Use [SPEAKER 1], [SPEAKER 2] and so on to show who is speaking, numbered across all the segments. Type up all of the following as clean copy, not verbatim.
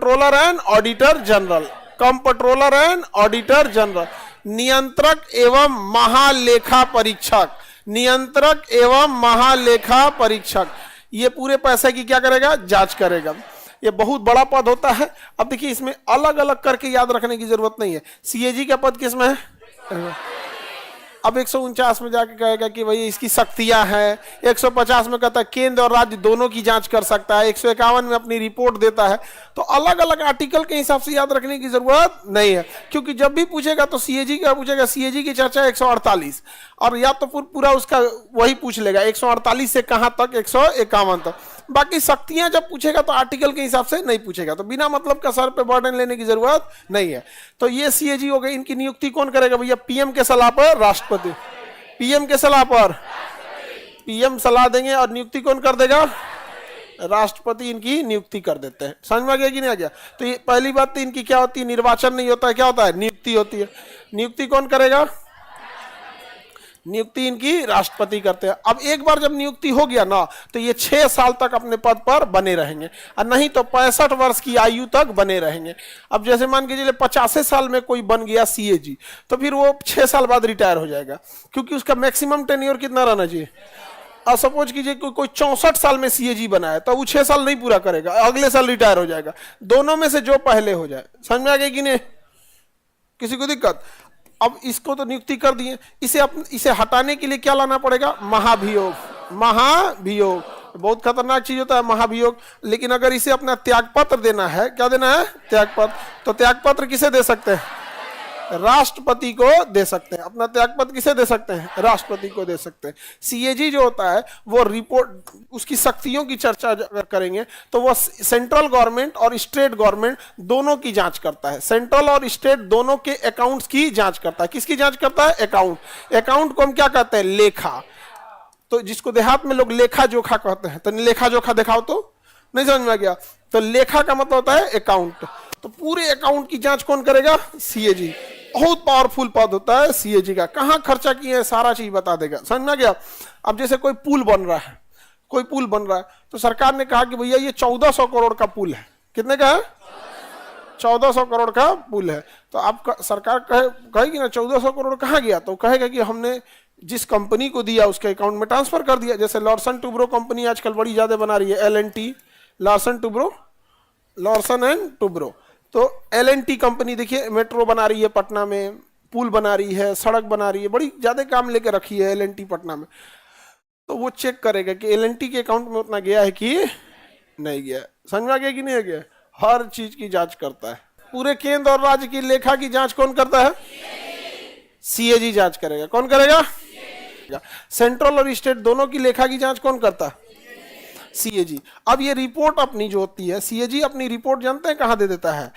[SPEAKER 1] Comptroller and auditor general, comptroller and auditor general, नियंत्रक एवं महालेखा परीक्षक, नियंत्रक एवं महालेखा परीक्षक, ये पूरे पैसे की क्या करेगा, जांच करेगा। ये बहुत बड़ा पद होता है। अब देखिए इसमें अलग अलग करके याद रखने की जरूरत नहीं है। सीएजी का पद किसमें है? अब 149 में जाके कहेगा कि भाई इसकी शक्तियां हैं, 150 में कहता है केंद्र और राज्य दोनों की जांच कर सकता है, 151 में अपनी रिपोर्ट देता है। तो अलग अलग आर्टिकल के हिसाब से याद रखने की जरूरत नहीं है, क्योंकि जब भी पूछेगा तो सीएजी का पूछेगा, सीएजी की चर्चा 148, और या तो पूरा उसका वही पूछ लेगा 148 से कहां तक, 151 तक। बाकी शक्तियां जब पूछेगा तो आर्टिकल के हिसाब से नहीं पूछेगा, तो बिना मतलब का सर पे बर्डन लेने की जरूरत नहीं है। तो ये सीएजी हो गए। इनकी नियुक्ति कौन करेगा भैया? पीएम के सलाह पर राष्ट्रपति, पीएम के सलाह पर, पीएम सलाह देंगे और नियुक्ति कौन कर देगा? राष्ट्रपति इनकी नियुक्ति कर देते हैं। समझ में आ गया कि नहीं आ गया? तो ये पहली बात तो इनकी क्या होती है, निर्वाचन नहीं होता है, क्या होता है, नियुक्ति होती है। नियुक्ति कौन करेगा? नियुक्ति इनकी राष्ट्रपति करते हैं। अब एक बार जब नियुक्ति हो गया ना, तो ये 6 साल तक अपने पद पर बने रहेंगे, और नहीं तो 65 वर्ष की आयु तक बने रहेंगे। अब जैसे मान के चलिए 85 साल में कोई बन गया सीएजी, तो फिर वो 6 साल बाद रिटायर हो जाएगा, क्योंकि उसका मैक्सिमम टेन्योर कितना रहना चाहिए। और सपोज कीजिए कोई 64 साल में सीएजी बना है, तो वो 6 साल नहीं पूरा करेगा, अगले साल रिटायर हो जाएगा। दोनों में से जो पहले हो जाए। समझ में आ गया कि नहीं? किसी को दिक्कत? अब इसको तो नियुक्ति कर दिए, इसे हटाने के लिए क्या लाना पड़ेगा? महाभियोग। महाभियोग बहुत खतरनाक चीज होता है महाभियोग। लेकिन अगर इसे अपना त्यागपत्र देना है, क्या देना है? त्यागपत्र। तो त्यागपत्र किसे दे सकते हैं? राष्ट्रपति को दे सकते हैं। अपना त्यागपत्र किसे दे सकते हैं? राष्ट्रपति को दे सकते हैं। सीएजी जो होता है वो रिपोर्ट, उसकी शक्तियों की चर्चा अगर करेंगे तो वो सेंट्रल गवर्नमेंट और स्टेट गवर्नमेंट दोनों की जांच करता है। सेंट्रल और स्टेट दोनों के अकाउंट्स की जांच करता है। किसकी जांच करता है? अकाउंट। अकाउंट को हम क्या कहते हैं? लेखा। तो जिसको देहात में लोग लेखा जोखा कहते हैं, तो लेखा जोखा दिखाओ तो नहीं समझ में आ गया? तो लेखा का मतलब होता है अकाउंट। तो पूरे अकाउंट की जांच कौन करेगा? सीएजी। बहुत पावरफुल पद होता है सीएजी का। कहां खर्चा किए हैं सारा चीज बता देगा। समझ में आ गया? अब जैसे कोई पुल बन रहा है, कोई पुल बन रहा है, तो सरकार ने कहा कि भैया ये 1400 करोड़ का पुल है। कितने का है? 1400 करोड़ का पुल है। तो आप सरकार कहेगी ना 1400 करोड़ कहाँ गया? तो कहेगा कि हमने जिस कंपनी को दिया उसके अकाउंट में ट्रांसफर कर दिया। जैसे लॉर्सन टुब्रो कंपनी आजकल बड़ी ज्यादा बना रही है, LNT, Larsen Toubro, Larsen and Toubro. तो LNT कंपनी देखिए मेट्रो बना रही है पटना में, पुल बना रही है, सड़क बना रही है, बड़ी ज्यादा काम लेके रखी है LNT पटना में। तो वो चेक करेगा कि LNT के अकाउंट में उतना गया है कि नहीं गया। समझ में आ गया कि नहीं गया? हर चीज की जांच करता है। पूरे केंद्र और राज्य की लेखा की जांच कौन करता है? सीएजी जांच करेगा। कौन करेगा? सेंट्रल और स्टेट दोनों की लेखा की जांच कौन करता है? सीएजी। अब ये रिपोर्ट अपनी जो होती है, सीएजी अपनी रिपोर्ट जानते हैं कहां दे देता है?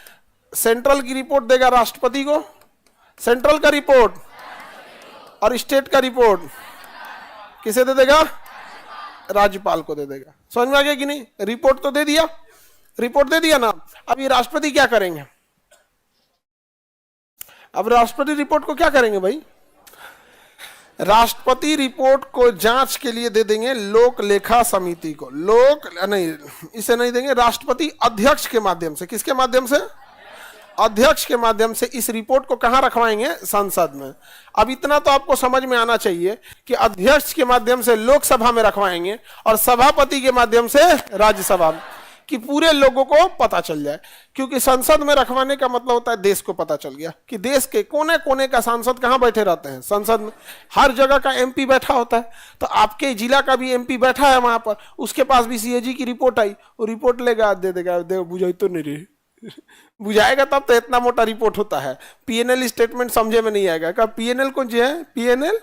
[SPEAKER 1] सेंट्रल की रिपोर्ट देगा राष्ट्रपति को, सेंट्रल का रिपोर्ट, और स्टेट का रिपोर्ट किसे दे देगा? राज्यपाल को दे देगा। समझ में आ गया कि नहीं? रिपोर्ट तो दे दिया, रिपोर्ट दे दिया ना। अब ये राष्ट्रपति क्या करेंगे? अब राष्ट्रपति रिपोर्ट को क्या करेंगे भाई? राष्ट्रपति रिपोर्ट को जांच के लिए दे देंगे लोक लेखा समिति को। इसे नहीं देंगे, राष्ट्रपति अध्यक्ष के माध्यम से। किसके माध्यम से? अध्यक्ष के माध्यम से इस रिपोर्ट को कहां रखवाएंगे? संसद में। अब इतना तो आपको समझ में आना चाहिए कि अध्यक्ष के माध्यम से लोकसभा में रखवाएंगे और सभापति के माध्यम से राज्यसभा में, कि पूरे लोगों को पता चल जाए। क्योंकि संसद में रखवाने का मतलब होता है देश को पता चल गया कि देश के कोने कोने का सांसद कहां बैठे रहते हैं? संसद में। हर जगह का MP बैठा होता है। तो आपके जिला का भी MP बैठा है वहां पर, उसके पास भी सीएजी की रिपोर्ट आई, वो रिपोर्ट लेगा, दे देगा, बुझाई तो नहीं रही बुझाएगा तब तो इतना मोटा रिपोर्ट होता है। PNL स्टेटमेंट समझे में नहीं आएगा। क्या PNL कौन सी है? PNL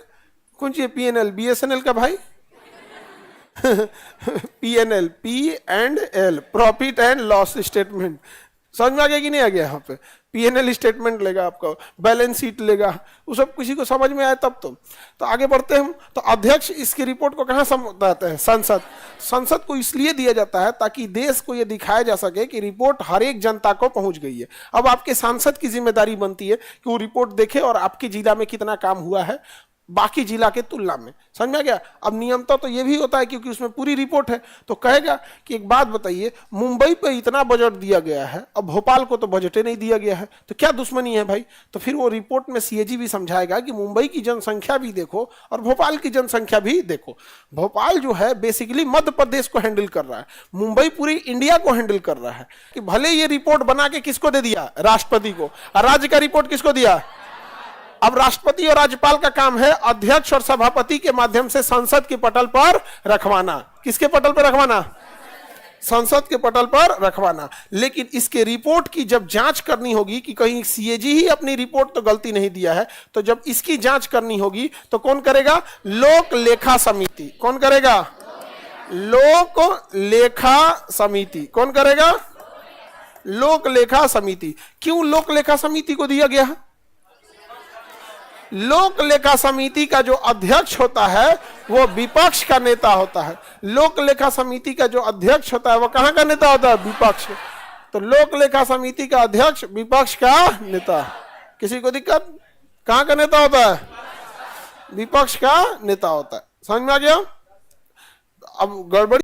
[SPEAKER 1] कौन सी है? PNL BSNL का भाई PNL, P&L, profit and loss statement. समझ में आ गया कि नहीं आ गया? यहाँ पे PNL स्टेटमेंट लेगा, आपका बैलेंस शीट लेगा, वो सब किसी को समझ में आए तब तो आगे बढ़ते हैं हम। तो अध्यक्ष इसकी रिपोर्ट को कहाँ समझाते हैं? संसद। संसद को इसलिए दिया जाता है ताकि देश को यह दिखाया जा सके कि रिपोर्ट हर एक जनता को पहुंच गई है। अब आपके सांसद की जिम्मेदारी बनती है कि वो रिपोर्ट देखे और आपके जिला में कितना काम हुआ है बाकी जिला के तुलना में। समझ में आ गया? अब नियमता तो ये भी होता है क्योंकि उसमें पूरी रिपोर्ट है, तो कहेगा कि एक बात बताइए, मुंबई पे इतना बजट दिया गया है, अब भोपाल को तो बजट ही नहीं दिया गया है, तो क्या दुश्मनी है भाई? तो फिर वो रिपोर्ट में सीएजी भी समझाएगा कि मुंबई की जनसंख्या भी देखो और भोपाल की जनसंख्या भी देखो। भोपाल जो है बेसिकली मध्य प्रदेश को हैंडल कर रहा है, मुंबई पूरी इंडिया को हैंडल कर रहा है। कि भले ये रिपोर्ट बना के किसको दे दिया? राष्ट्रपति को। और राज्य का रिपोर्ट किसको दिया? अब राष्ट्रपति और राज्यपाल का काम है अध्यक्ष और सभापति के माध्यम से संसद के पटल पर रखवाना। किसके पटल पर रखवाना? संसद के पटल पर रखवाना। लेकिन इसके रिपोर्ट की जब जांच करनी होगी कि कहीं सीएजी ही अपनी रिपोर्ट तो गलती नहीं दिया है, तो जब इसकी जांच करनी होगी तो कौन करेगा? लोक लेखा समिति। कौन करेगा? लोक लेखा समिति। कौन करेगा? लोक लेखा समिति। क्यों लोक लेखा समिति को दिया गया है? लोक लेखा समिति का जो अध्यक्ष होता है वो विपक्ष का नेता होता है। लोक लेखा समिति का जो अध्यक्ष होता है वो कहां का नेता होता है? विपक्ष। तो लोक लेखा समिति का अध्यक्ष विपक्ष का नेता। किसी को दिक्कत? कहां का नेता होता है? विपक्ष का नेता होता है। समझ में आ गया? अब गड़बड़ी